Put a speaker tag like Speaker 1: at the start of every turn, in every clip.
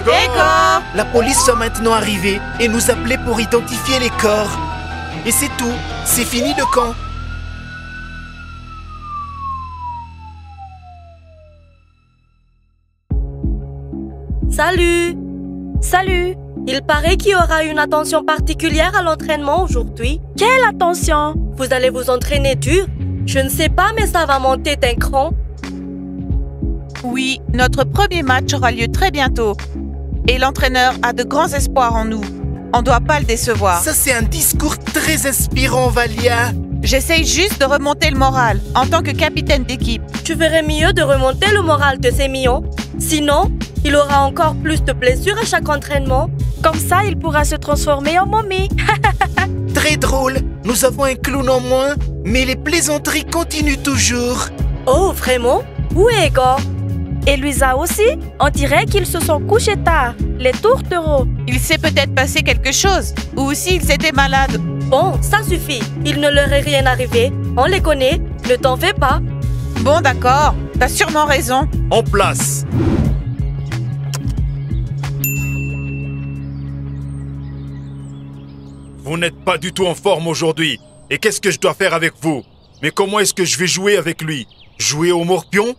Speaker 1: Igor!
Speaker 2: La police va maintenant arriver et nous appeler pour identifier les corps. Et c'est tout. C'est fini le camp.
Speaker 3: Salut!
Speaker 4: Salut!
Speaker 3: Il paraît qu'il y aura une attention particulière à l'entraînement aujourd'hui.
Speaker 4: Quelle attention!
Speaker 3: Vous allez vous entraîner dur? Je ne sais pas, mais ça va monter d'un cran.
Speaker 1: Oui, notre premier match aura lieu très bientôt. Et l'entraîneur a de grands espoirs en nous. On ne doit pas le décevoir.
Speaker 2: Ça, c'est un discours très inspirant, Valia.
Speaker 1: J'essaye juste de remonter le moral en tant que capitaine d'équipe.
Speaker 3: Tu ferais mieux de remonter le moral de ces millions. Sinon, il aura encore plus de blessures à chaque entraînement.
Speaker 4: Comme ça, il pourra se transformer en momie.
Speaker 2: Très drôle. Nous avons un clown en moins, mais les plaisanteries continuent toujours.
Speaker 3: Oh, vraiment? Où est Igor?
Speaker 4: Et Luisa aussi? On dirait qu'ils se sont couchés tard. Les tourtereaux.
Speaker 1: Il s'est peut-être passé quelque chose. Ou s'ils étaient malades.
Speaker 3: Bon, ça suffit. Il ne leur est rien arrivé. On les connaît. Ne t'en fais pas.
Speaker 1: Bon, d'accord. T'as sûrement raison.
Speaker 5: En place. Vous n'êtes pas du tout en forme aujourd'hui. Et qu'est-ce que je dois faire avec vous? Mais comment est-ce que je vais jouer avec lui? Jouer au morpion?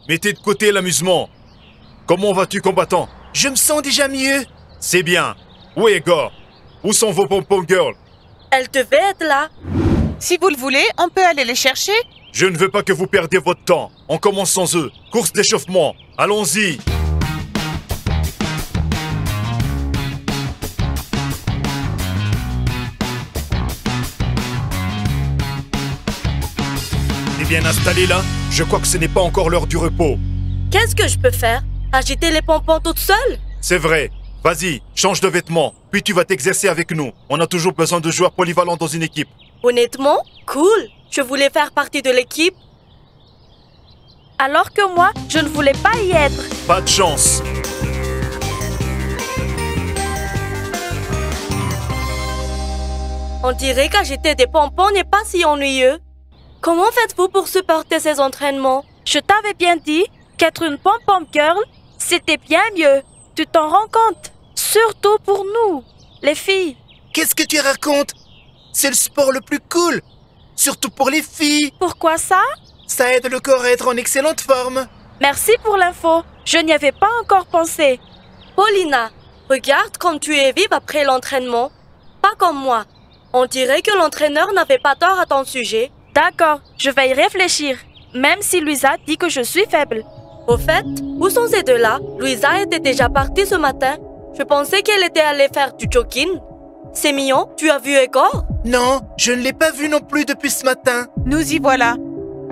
Speaker 5: Mettez de côté l'amusement. Comment vas-tu, combattant?
Speaker 2: Je me sens déjà mieux.
Speaker 5: C'est bien. Où est Igor? Où sont vos pom-pom girls?
Speaker 3: Elle devait être là.
Speaker 1: Si vous le voulez, on peut aller les chercher.
Speaker 5: Je ne veux pas que vous perdiez votre temps. On commence sans eux. Course d'échauffement. Allons-y. T'es bien installé là? Je crois que ce n'est pas encore l'heure du repos.
Speaker 3: Qu'est-ce que je peux faire? Agiter les pompons toute seule?
Speaker 5: C'est vrai. Vas-y, change de vêtements. Puis tu vas t'exercer avec nous. On a toujours besoin de joueurs polyvalents dans une équipe.
Speaker 3: Honnêtement, cool. Je voulais faire partie de l'équipe.
Speaker 4: Alors que moi, je ne voulais pas y être.
Speaker 5: Pas de chance.
Speaker 3: On dirait qu'agiter des pompons n'est pas si ennuyeux. Comment faites-vous pour supporter ces entraînements?
Speaker 4: Je t'avais bien dit qu'être une pom-pom girl, c'était bien mieux. Tu t'en rends compte? Surtout pour nous, les filles.
Speaker 2: Qu'est-ce que tu racontes? C'est le sport le plus cool. Surtout pour les filles.
Speaker 4: Pourquoi ça?
Speaker 2: Ça aide le corps à être en excellente forme.
Speaker 4: Merci pour l'info. Je n'y avais pas encore pensé.
Speaker 3: Paulina, regarde comme tu es vive après l'entraînement. Pas comme moi. On dirait que l'entraîneur n'avait pas tort à ton sujet.
Speaker 4: D'accord, je vais y réfléchir. Même si Luisa dit que je suis faible.
Speaker 3: Au fait, où sont ces deux-là? Luisa était déjà partie ce matin. Je pensais qu'elle était allée faire du jogging. C'est mignon, tu as vu Igor?
Speaker 2: Non, je ne l'ai pas vu non plus depuis ce matin.
Speaker 1: Nous y voilà.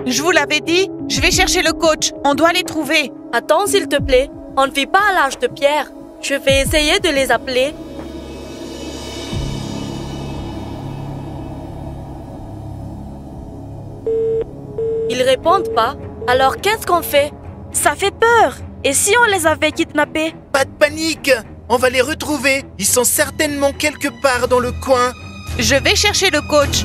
Speaker 1: Je vous l'avais dit, je vais chercher le coach. On doit les trouver.
Speaker 3: Attends s'il te plaît, on ne vit pas à l'âge de pierre. Je vais essayer de les appeler. Ils répondent pas. Alors qu'est-ce qu'on fait?
Speaker 4: Ça fait peur. Et si on les avait kidnappés?
Speaker 2: Pas de panique. On va les retrouver. Ils sont certainement quelque part dans le coin.
Speaker 1: Je vais chercher le coach.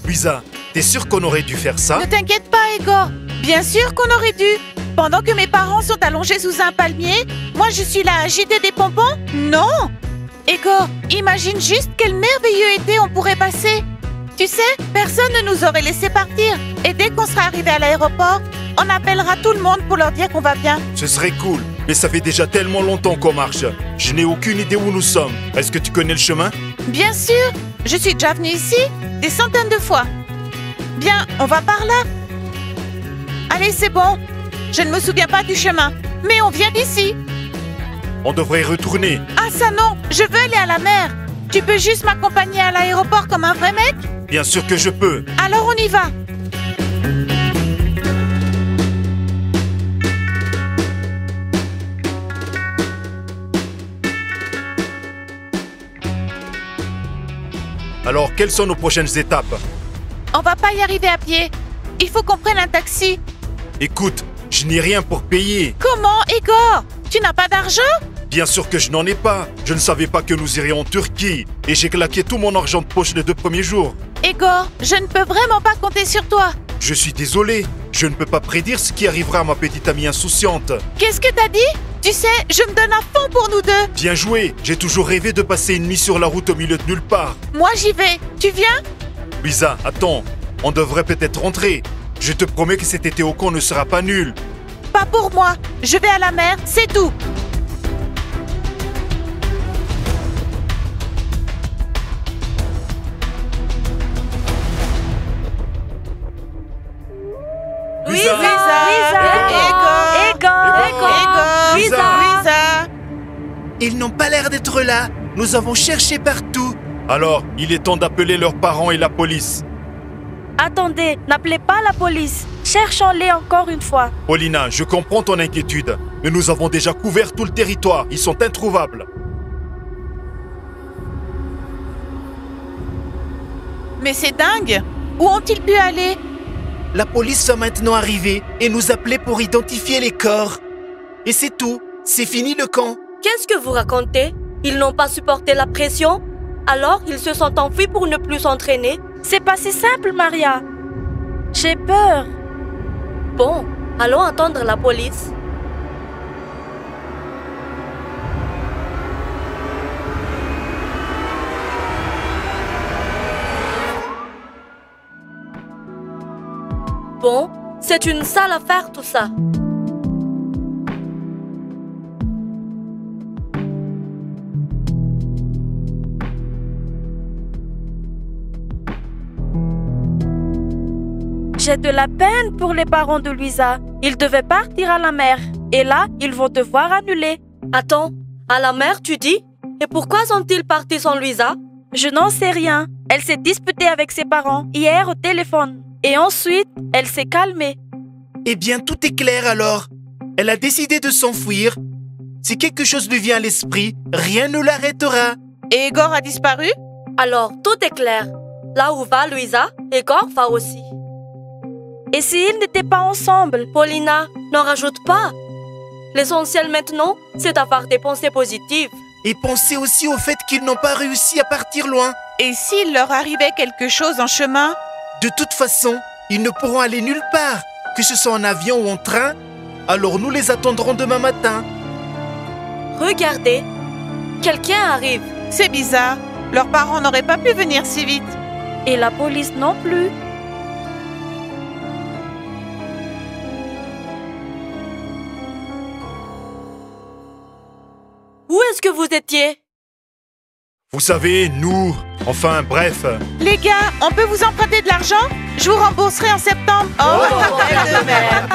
Speaker 5: Luisa, t'es sûre qu'on aurait dû faire ça?
Speaker 1: Ne t'inquiète pas, Igor. Bien sûr qu'on aurait dû. Pendant que mes parents sont allongés sous un palmier, moi je suis là à agiter des pompons? Non! Igor, imagine juste quel merveilleux été on pourrait passer. Tu sais, personne ne nous aurait laissé partir. Et dès qu'on sera arrivé à l'aéroport, on appellera tout le monde pour leur dire qu'on va bien.
Speaker 5: Ce serait cool, mais ça fait déjà tellement longtemps qu'on marche. Je n'ai aucune idée où nous sommes. Est-ce que tu connais le chemin?
Speaker 1: Bien sûr, je suis déjà venue ici des centaines de fois. Bien, on va par là. Allez, c'est bon. Je ne me souviens pas du chemin, mais on vient d'ici.
Speaker 5: On devrait y retourner.
Speaker 1: Ah ça non, je veux aller à la mer. Tu peux juste m'accompagner à l'aéroport comme un vrai mec?
Speaker 5: Bien sûr que je peux.
Speaker 1: Alors on y va.
Speaker 5: Alors, quelles sont nos prochaines étapes?
Speaker 1: On va pas y arriver à pied. Il faut qu'on prenne un taxi.
Speaker 5: Écoute, je n'ai rien pour payer.
Speaker 1: Comment, Igor? Tu n'as pas d'argent?
Speaker 5: Bien sûr que je n'en ai pas. Je ne savais pas que nous irions en Turquie. Et j'ai claqué tout mon argent de poche les 2 premiers jours.
Speaker 1: Igor, je ne peux vraiment pas compter sur toi.
Speaker 5: Je suis désolé. Je ne peux pas prédire ce qui arrivera à ma petite amie insouciante.
Speaker 1: Qu'est-ce que t'as dit? Tu sais, je me donne à fond pour nous deux.
Speaker 5: Bien joué. J'ai toujours rêvé de passer une nuit sur la route au milieu de nulle part.
Speaker 1: Moi, j'y vais. Tu viens?
Speaker 5: Luisa, attends. On devrait peut-être rentrer. Je te promets que cet été au camp ne sera pas nul.
Speaker 1: Pas pour moi. Je vais à la mer, c'est tout.
Speaker 3: Luisa,
Speaker 1: Luisa.
Speaker 2: Ils n'ont pas l'air d'être là. Nous avons cherché partout.
Speaker 5: Alors, il est temps d'appeler leurs parents et la police.
Speaker 4: Attendez, n'appelez pas la police. Cherchons-les encore une fois.
Speaker 5: Paulina, je comprends ton inquiétude, mais nous avons déjà couvert tout le territoire. Ils sont introuvables.
Speaker 1: Mais c'est dingue. Où ont-ils pu aller?
Speaker 2: La police va maintenant arriver et nous appeler pour identifier les corps. Et c'est tout. C'est fini le camp.
Speaker 3: qu'est-ce que vous racontez? Ils n'ont pas supporté la pression? Alors ils se sont enfuis pour ne plus s'entraîner?
Speaker 4: C'est pas si simple, Maria. J'ai peur.
Speaker 3: Bon, allons attendre la police. Bon, c'est une sale affaire tout ça.
Speaker 4: J'ai de la peine pour les parents de Luisa. Ils devaient partir à la mer. Et là, ils vont devoir annuler.
Speaker 3: Attends, à la mer tu dis? Et pourquoi sont-ils partis sans Luisa?
Speaker 4: Je n'en sais rien. Elle s'est disputée avec ses parents hier au téléphone. Et ensuite, elle s'est calmée.
Speaker 2: Eh bien, tout est clair alors. Elle a décidé de s'enfuir. Si quelque chose lui vient à l'esprit, rien ne l'arrêtera.
Speaker 1: Et Igor a disparu?
Speaker 3: Alors tout est clair. Là où va Luisa, Igor va aussi.
Speaker 4: Et s'ils n'étaient pas ensemble?
Speaker 3: Paulina, n'en rajoute pas. L'essentiel maintenant, c'est d'avoir des pensées positives.
Speaker 2: Et pensez aussi au fait qu'ils n'ont pas réussi à partir loin.
Speaker 1: Et s'il leur arrivait quelque chose en chemin?
Speaker 2: De toute façon, ils ne pourront aller nulle part, que ce soit en avion ou en train. Alors nous les attendrons demain matin.
Speaker 3: Regardez, quelqu'un arrive.
Speaker 1: C'est bizarre. Leurs parents n'auraient pas pu venir si vite.
Speaker 4: Et la police non plus.
Speaker 3: Où est-ce que vous étiez?
Speaker 5: Vous savez, nous... Enfin, bref...
Speaker 1: Les gars, on peut vous emprunter de l'argent? Je vous rembourserai en septembre. Oh, bordel de merde.